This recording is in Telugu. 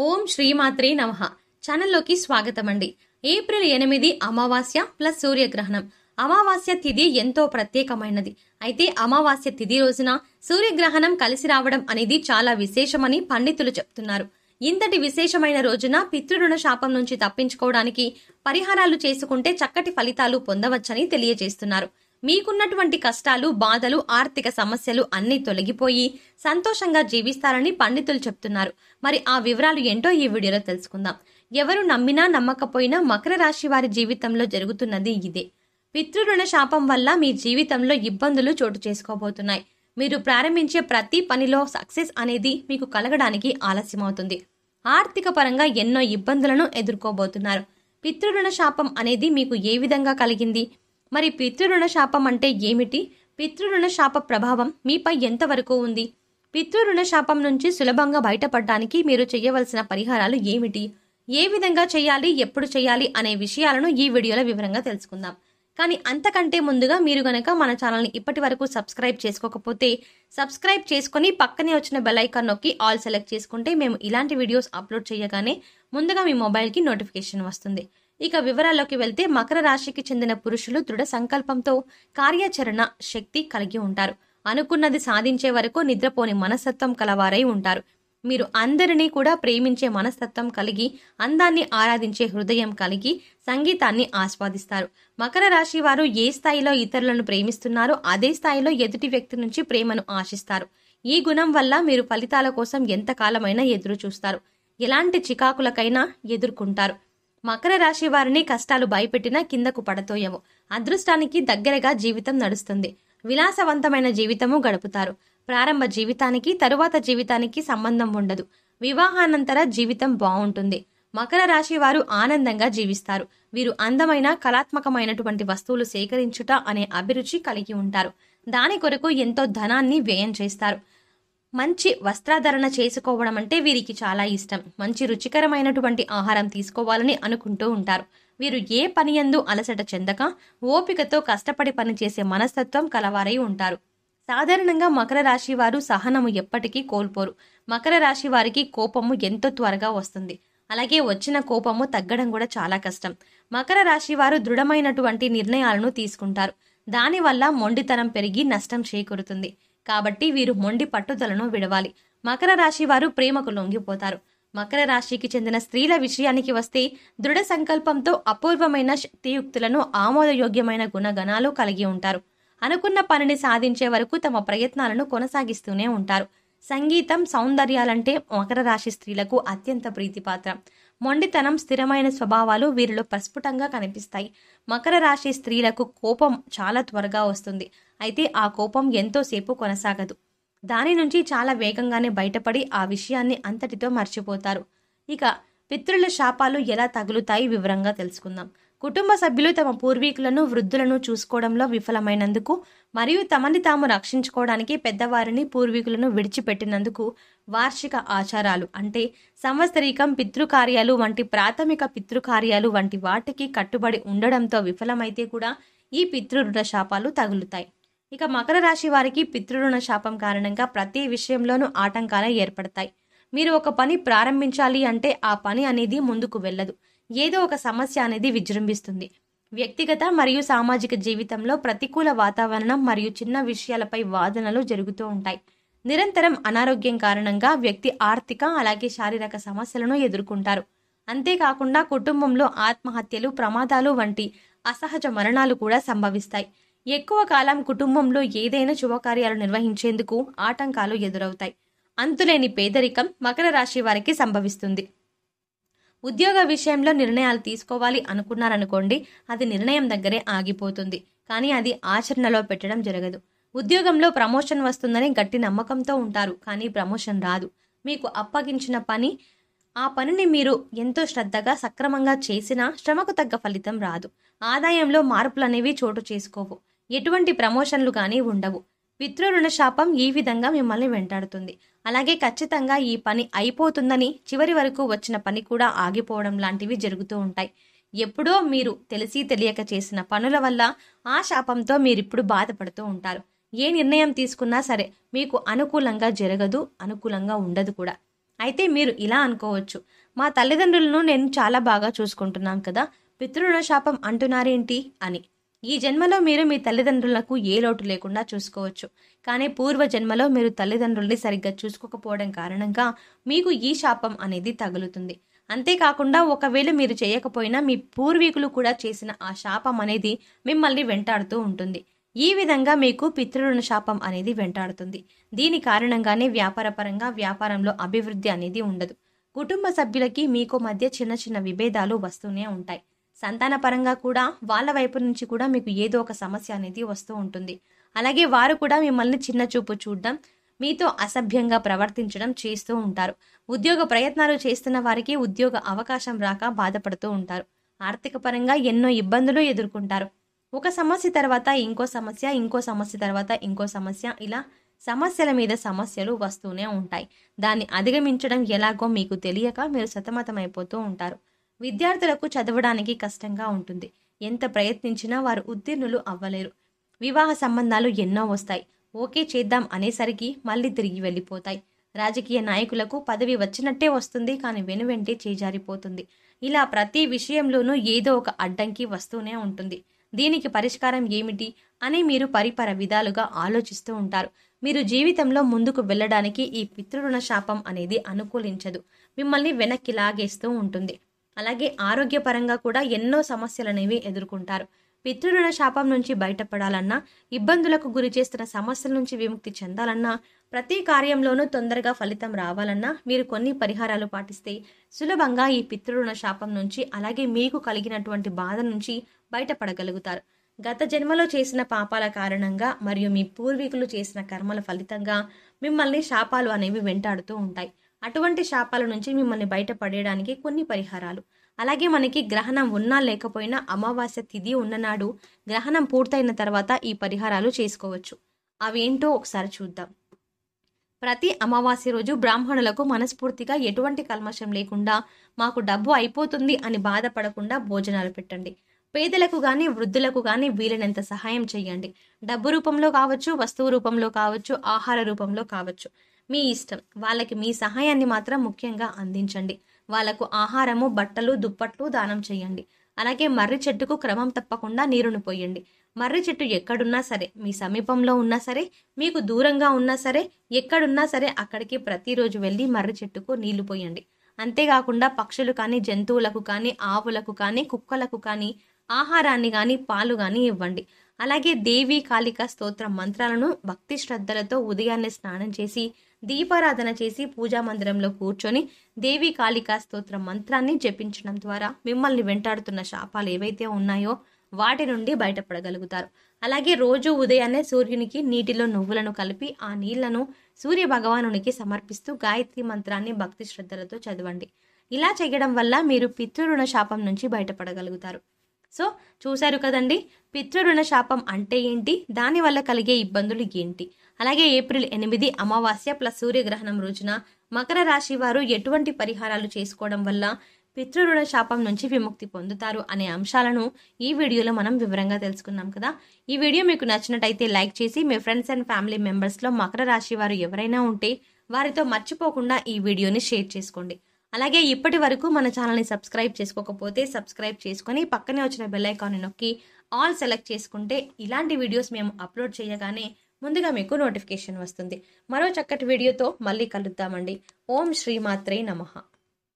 ఓం శ్రీమాత్రే నమః. ఛానల్లోకి స్వాగతం అండి. ఏప్రిల్ 8 అమావాస్య ప్లస్ సూర్యగ్రహణం. అమావాస్య తిథి ఎంతో ప్రత్యేకమైనది. అయితే అమావాస్య తిథి రోజున సూర్యగ్రహణం కలిసి రావడం అనేది చాలా విశేషమని పండితులు చెప్తున్నారు. ఇంతటి విశేషమైన రోజున పితృరుణ శాపం నుంచి తప్పించుకోవడానికి పరిహారాలు చేసుకుంటే చక్కటి ఫలితాలు పొందవచ్చని తెలియజేస్తున్నారు. మీకున్నటువంటి కష్టాలు, బాధలు, ఆర్థిక సమస్యలు అన్నీ తొలగిపోయి సంతోషంగా జీవిస్తారని పండితులు చెప్తున్నారు. మరి ఆ వివరాలు ఏంటో ఈ వీడియోలో తెలుసుకుందాం. ఎవరు నమ్మినా నమ్మకపోయినా మకర రాశి వారి జీవితంలో జరుగుతున్నది ఇదే. పితృరుణ శాపం వల్ల మీ జీవితంలో ఇబ్బందులు చోటు చేసుకోబోతున్నాయి. మీరు ప్రారంభించే ప్రతి పనిలో సక్సెస్ అనేది మీకు కలగడానికి ఆలస్యమవుతుంది. ఆర్థిక పరంగా ఎన్నో ఇబ్బందులను ఎదుర్కోబోతున్నారు. పితృరుణ శాపం అనేది మీకు ఏ విధంగా కలిగింది? మరి పితృరుణ శాపం అంటే ఏమిటి? పితృరుణ శాప ప్రభావం మీపై ఎంతవరకు ఉంది? పితృరుణ శాపం నుంచి సులభంగా బయటపడడానికి మీరు చేయవలసిన పరిహారాలు ఏమిటి? ఏ విధంగా చేయాలి, ఎప్పుడు చేయాలి అనే విషయాలను ఈ వీడియోలో వివరంగా తెలుసుకుందాం. కానీ అంతకంటే ముందుగా మీరు గనక మన ఛానల్ని ఇప్పటి వరకు సబ్స్క్రైబ్ చేసుకోకపోతే సబ్స్క్రైబ్ చేసుకుని పక్కనే వచ్చిన బెల్ ఐకాన్ నొక్కి ఆల్ సెలెక్ట్ చేసుకుంటే మేము ఇలాంటి వీడియోస్ అప్లోడ్ చేయగానే ముందుగా మీ మొబైల్కి నోటిఫికేషన్ వస్తుంది. ఇక వివరాల్లోకి వెళ్తే మకర రాశికి చెందిన పురుషులు దృఢ సంకల్పంతో కార్యాచరణ శక్తి కలిగి ఉంటారు. అనుకున్నది సాధించే వరకు నిద్రపోని మనస్తత్వం కలవారై ఉంటారు. మీరు అందరినీ కూడా ప్రేమించే మనస్తత్వం కలిగి, అందాన్ని ఆరాధించే హృదయం కలిగి, సంగీతాన్ని ఆస్వాదిస్తారు. మకర రాశి వారు ఏ స్థాయిలో ఇతరులను ప్రేమిస్తున్నారో అదే స్థాయిలో ఎదుటి వ్యక్తి నుంచి ప్రేమను ఆశిస్తారు. ఈ గుణం వల్ల మీరు ఫలితాల కోసం ఎంతకాలమైనా ఎదురు చూస్తారు. ఎలాంటి చికాకులకైనా ఎదుర్కొంటారు. మకర రాశి వారిని కష్టాలు భయపెట్టినా కిందకు పడతోయవు. అదృష్టానికి దగ్గరగా జీవితం నడుస్తుంది. విలాసవంతమైన జీవితము గడుపుతారు. ప్రారంభ జీవితానికి తరువాత జీవితానికి సంబంధం ఉండదు. వివాహానంతర జీవితం బాగుంటుంది. మకర రాశి వారు ఆనందంగా జీవిస్తారు. వీరు అందమైన, కళాత్మకమైనటువంటి వస్తువులు సేకరించుట అనే అభిరుచి కలిగి ఉంటారు. దాని కొరకు ఎంతో ధనాన్ని వ్యయం చేస్తారు. మంచి వస్త్రాధరణ చేసుకోవడం అంటే వీరికి చాలా ఇష్టం. మంచి రుచికరమైనటువంటి ఆహారం తీసుకోవాలని అనుకుంటూ ఉంటారు. వీరు ఏ పని యందు అలసట చెందక ఓపికతో కష్టపడి పనిచేసే మనస్తత్వం కలవారై ఉంటారు. సాధారణంగా మకర రాశి వారు సహనము ఎప్పటికీ కోల్పోరు. మకర రాశి వారికి కోపము ఎంతో త్వరగా వస్తుంది. అలాగే వచ్చిన కోపము తగ్గడం కూడా చాలా కష్టం. మకర రాశి వారు దృఢమైనటువంటి నిర్ణయాలను తీసుకుంటారు. దానివల్ల మొండితనం పెరిగి నష్టం చేకూరుతుంది. కాబట్టి వీరు మొండి పట్టుదలను విడవాలి. మకర రాశి వారు ప్రేమకు లొంగిపోతారు. మకర రాశికి చెందిన స్త్రీల విషయానికి వస్తే దృఢ సంకల్పంతో అపూర్వమైన శక్తియుక్తులను, ఆమోదయోగ్యమైన గుణగణాలు కలిగి ఉంటారు. అనుకున్న పనిని సాధించే వరకు తమ ప్రయత్నాలను కొనసాగిస్తూనే ఉంటారు. సంగీతం, సౌందర్యాలంటే మకర రాశి స్త్రీలకు అత్యంత ప్రీతిపాత్రం. మొండితనం, స్థిరమైన స్వభావాలు వీరిలో ప్రస్ఫుటంగా కనిపిస్తాయి. మకర రాశి స్త్రీలకు కోపం చాలా త్వరగా వస్తుంది. అయితే ఆ కోపం ఎంతోసేపు కొనసాగదు. దాని నుంచి చాలా వేగంగానే బయటపడి ఆ విషయాన్ని అంతటితో మర్చిపోతారు. ఇక పితృల శాపాలు ఎలా తగులుతాయి వివరంగా తెలుసుకుందాం. కుటుంబ సభ్యులు తమ పూర్వీకులను, వృద్ధులను చూసుకోవడంలో విఫలమైనందుకు మరియు తమని తాము రక్షించుకోవడానికి పెద్దవారిని, పూర్వీకులను విడిచిపెట్టినందుకు వార్షిక ఆచారాలు అంటే సంవత్సరీకం, పితృకార్యాలు వంటి ప్రాథమిక పితృకార్యాలు వంటి వాటికి కట్టుబడి ఉండడంతో విఫలమైతే కూడా ఈ పితృరుణ శాపాలు తగులుతాయి. ఇక మకర రాశి వారికి పితృరుణ శాపం కారణంగా ప్రతి విషయంలోనూ ఆటంకాలు ఏర్పడతాయి. మీరు ఒక పని ప్రారంభించాలి అంటే ఆ పని అనేది ముందుకు వెళ్ళదు. ఏదో ఒక సమస్య అనేది విజృంభిస్తుంది. వ్యక్తిగత మరియు సామాజిక జీవితంలో ప్రతికూల వాతావరణం మరియు చిన్న విషయాలపై వాదనలు జరుగుతూ ఉంటాయి. నిరంతరం అనారోగ్యం కారణంగా వ్యక్తి ఆర్థిక అలాగే శారీరక సమస్యలను ఎదుర్కొంటారు. అంతేకాకుండా కుటుంబంలో ఆత్మహత్యలు, ప్రమాదాలు వంటి అసహజ మరణాలు కూడా సంభవిస్తాయి. ఎక్కువ కాలం కుటుంబంలో ఏదైనా శుభకార్యాలు నిర్వహించేందుకు ఆటంకాలు ఎదురవుతాయి. అంతులేని పేదరికం మకర రాశి వారికి సంభవిస్తుంది. ఉద్యోగ విషయంలో నిర్ణయాలు తీసుకోవాలి అనుకున్నారనుకోండి, అది నిర్ణయం దగ్గరే ఆగిపోతుంది. కానీ అది ఆచరణలో పెట్టడం జరగదు. ఉద్యోగంలో ప్రమోషన్ వస్తుందని గట్టి నమ్మకంతో ఉంటారు. కానీ ప్రమోషన్ రాదు. మీకు అప్పగించిన పని, ఆ పనిని మీరు ఎంతో శ్రద్ధగా సక్రమంగా చేసినా శ్రమకు తగ్గ ఫలితం రాదు. ఆదాయంలో మార్పులనేవి చోటు చేసుకోవు. ఎటువంటి ప్రమోషన్లు కానీ ఉండవు. పితృరుణ శాపం ఈ విధంగా మిమ్మల్ని వెంటాడుతుంది. అలాగే ఖచ్చితంగా ఈ పని అయిపోతుందని చివరి వరకు వచ్చిన పని కూడా ఆగిపోవడం లాంటివి జరుగుతూ ఉంటాయి. ఎప్పుడో మీరు తెలిసి తెలియక చేసిన పనుల వల్ల ఆ శాపంతో మీరిప్పుడు బాధపడుతూ ఉంటారు. ఏ నిర్ణయం తీసుకున్నా సరే మీకు అనుకూలంగా జరగదు, అనుకూలంగా ఉండదు కూడా. అయితే మీరు ఇలా అనుకోవచ్చు, మా తల్లిదండ్రులను నేను చాలా బాగా చూసుకుంటున్నాను కదా, పితృరుణ శాపం అంటున్నారేంటి అని. ఈ జన్మలో మీరు మీ తల్లిదండ్రులకు ఏ లోటు లేకుండా చూసుకోవచ్చు. కానీ పూర్వ జన్మలో మీరు తల్లిదండ్రుల్ని సరిగ్గా చూసుకోకపోవడం కారణంగా మీకు ఈ శాపం అనేది తగులుతుంది. అంతేకాకుండా ఒకవేళ మీరు చేయకపోయినా మీ పూర్వీకులు కూడా చేసిన ఆ శాపం అనేది మిమ్మల్ని వెంటాడుతూ ఉంటుంది. ఈ విధంగా మీకు పితృరుణ శాపం అనేది వెంటాడుతుంది. దీని కారణంగానే వ్యాపారపరంగా వ్యాపారంలో అభివృద్ధి అనేది ఉండదు. కుటుంబ సభ్యులకి మీకు మధ్య చిన్న చిన్న విభేదాలు వస్తూనే ఉంటాయి. సంతానపరంగా కూడా వాళ్ళ వైపు నుంచి కూడా మీకు ఏదో ఒక సమస్య అనేది వస్తూ ఉంటుంది. అలాగే వారు కూడా మిమ్మల్ని చిన్న చూపు చూడడం, మీతో అసభ్యంగా ప్రవర్తించడం చేస్తూ ఉంటారు. ఉద్యోగ ప్రయత్నాలు చేస్తున్న వారికి ఉద్యోగ అవకాశం రాక బాధపడుతూ ఉంటారు. ఆర్థిక పరంగా ఎన్నో ఇబ్బందులు ఎదుర్కొంటారు. ఒక సమస్య తర్వాత ఇంకో సమస్య, ఇంకో సమస్య తర్వాత ఇంకో సమస్య, ఇలా సమస్యల మీద సమస్యలు వస్తూనే ఉంటాయి. దాన్ని అధిగమించడం ఎలాగో మీకు తెలియక మీరు సతమతమైపోతూ ఉంటారు. విద్యార్థులకు చదవడానికి కష్టంగా ఉంటుంది. ఎంత ప్రయత్నించినా వారు ఉత్తీర్ణులు అవ్వలేరు. వివాహ సంబంధాలు ఎన్నో వస్తాయి. ఓకే చేద్దాం అనేసరికి మళ్ళీ తిరిగి వెళ్ళిపోతాయి. రాజకీయ నాయకులకు పదవి వచ్చినట్టే వస్తుంది, కానీ వెనువెంటే చేజారిపోతుంది. ఇలా ప్రతి విషయంలోనూ ఏదో ఒక అడ్డంకి వస్తూనే ఉంటుంది. దీనికి పరిష్కారం ఏమిటి అని మీరు పరిపర విధాలుగా ఆలోచిస్తూ ఉంటారు. మీరు జీవితంలో ముందుకు వెళ్ళడానికి ఈ పితృరుణ శాపం అనేది అనుకూలించదు. మిమ్మల్ని వెనక్కి లాగేస్తూ ఉంటుంది. అలాగే ఆరోగ్యపరంగా కూడా ఎన్నో సమస్యలనేవి ఎదుర్కొంటారు. పితృరుణ శాపం నుంచి బయటపడాలన్నా, ఇబ్బందులకు గురి చేస్తున్న సమస్యల నుంచి విముక్తి చెందాలన్నా, ప్రతి కార్యంలోనూ తొందరగా ఫలితం రావాలన్నా మీరు కొన్ని పరిహారాలు పాటిస్తే సులభంగా ఈ పితృరుణ శాపం నుంచి, అలాగే మీకు కలిగినటువంటి బాధ నుంచి బయటపడగలుగుతారు. గత జన్మలో చేసిన పాపాల కారణంగా మరియు మీ పూర్వీకులు చేసిన కర్మల ఫలితంగా మిమ్మల్ని శాపాలు అనేవి వెంటాడుతూ ఉంటాయి. అటువంటి శాపాల నుంచి మిమ్మల్ని బయటపడేయడానికి కొన్ని పరిహారాలు. అలాగే మనకి గ్రహణం ఉన్నా లేకపోయినా అమావాస్య తిథి ఉన్ననాడు గ్రహణం పూర్తయిన తర్వాత ఈ పరిహారాలు చేసుకోవచ్చు. అవేంటో ఒకసారి చూద్దాం. ప్రతి అమావాస్య రోజు బ్రాహ్మణులకు మనస్ఫూర్తిగా ఎటువంటి కల్మషం లేకుండా, మాకు డబ్బు అయిపోతుంది అని బాధపడకుండా భోజనాలు పెట్టండి. పేదలకు గాని వృద్ధులకు గాని వీలైనంత సహాయం చేయండి. డబ్బు రూపంలో కావచ్చు, వస్తువు రూపంలో కావచ్చు, ఆహార రూపంలో కావచ్చు, మీ ఇష్టం. వాళ్ళకి మీ సహాయాన్ని మాత్రం ముఖ్యంగా అందించండి. వాళ్లకు ఆహారము, బట్టలు, దుప్పట్లు దానం చేయండి. అలాగే మర్రి చెట్టుకు క్రమం తప్పకుండా నీరును పోయండి. మర్రి చెట్టు ఎక్కడున్నా సరే, మీ సమీపంలో ఉన్నా సరే, మీకు దూరంగా ఉన్నా సరే, ఎక్కడున్నా సరే అక్కడికి ప్రతిరోజు వెళ్ళి మర్రి చెట్టుకు నీళ్లు పోయండి. అంతేకాకుండా పక్షులు కానీ, జంతువులకు కానీ, ఆవులకు కానీ, కుక్కలకు కానీ ఆహారాన్ని కానీ, పాలు కానీ ఇవ్వండి. అలాగే దేవి కాళికా స్తోత్ర మంత్రాలను భక్తి శ్రద్ధలతో ఉదయాన్నే స్నానం చేసి, దీపారాధన చేసి, పూజా మందిరంలో కూర్చొని దేవి కాళికా స్తోత్ర మంత్రాన్ని జపించడం ద్వారా మిమ్మల్ని వెంటాడుతున్న శాపాలు ఏవైతే ఉన్నాయో వాటి నుండి బయటపడగలుగుతారు. అలాగే రోజు ఉదయాన్నే సూర్యునికి నీటిలో నువ్వులను కలిపి ఆ నీళ్లను సూర్య భగవానునికి సమర్పిస్తూ గాయత్రి మంత్రాన్ని భక్తి శ్రద్ధలతో చదవండి. ఇలా చేయడం వల్ల మీరు పితృరుణ శాపం నుంచి బయటపడగలుగుతారు. సో చూశారు కదండి, పితృరుణ శాపం అంటే ఏంటి, దానివల్ల కలిగే ఇబ్బందులు ఏంటి. అలాగే ఏప్రిల్ 8 అమావాస్య ప్లస్ సూర్యగ్రహణం రోజున మకర రాశి వారు ఎటువంటి పరిహారాలు చేసుకోవడం వల్ల పితృరుణ శాపం నుంచి విముక్తి పొందుతారు అనే అంశాలను ఈ వీడియోలో మనం వివరంగా తెలుసుకున్నాం కదా. ఈ వీడియో మీకు నచ్చినట్టయితే లైక్ చేసి మీ ఫ్రెండ్స్ అండ్ ఫ్యామిలీ మెంబర్స్లో మకర రాశి వారు ఎవరైనా ఉంటే వారితో మర్చిపోకుండా ఈ వీడియోని షేర్ చేసుకోండి. అలాగే ఇప్పటి వరకు మన ఛానల్ని సబ్స్క్రైబ్ చేసుకోకపోతే సబ్స్క్రైబ్ చేసుకొని పక్కనే వచ్చిన బెల్ ఐకాన్ని నొక్కి ఆల్ సెలెక్ట్ చేసుకుంటే ఇలాంటి వీడియోస్ మేము అప్లోడ్ చేయగానే ముందుగా మీకు నోటిఫికేషన్ వస్తుంది. మరో చక్కటి వీడియోతో మళ్ళీ కలుద్దామండి. ఓం శ్రీమాత్రే నమః.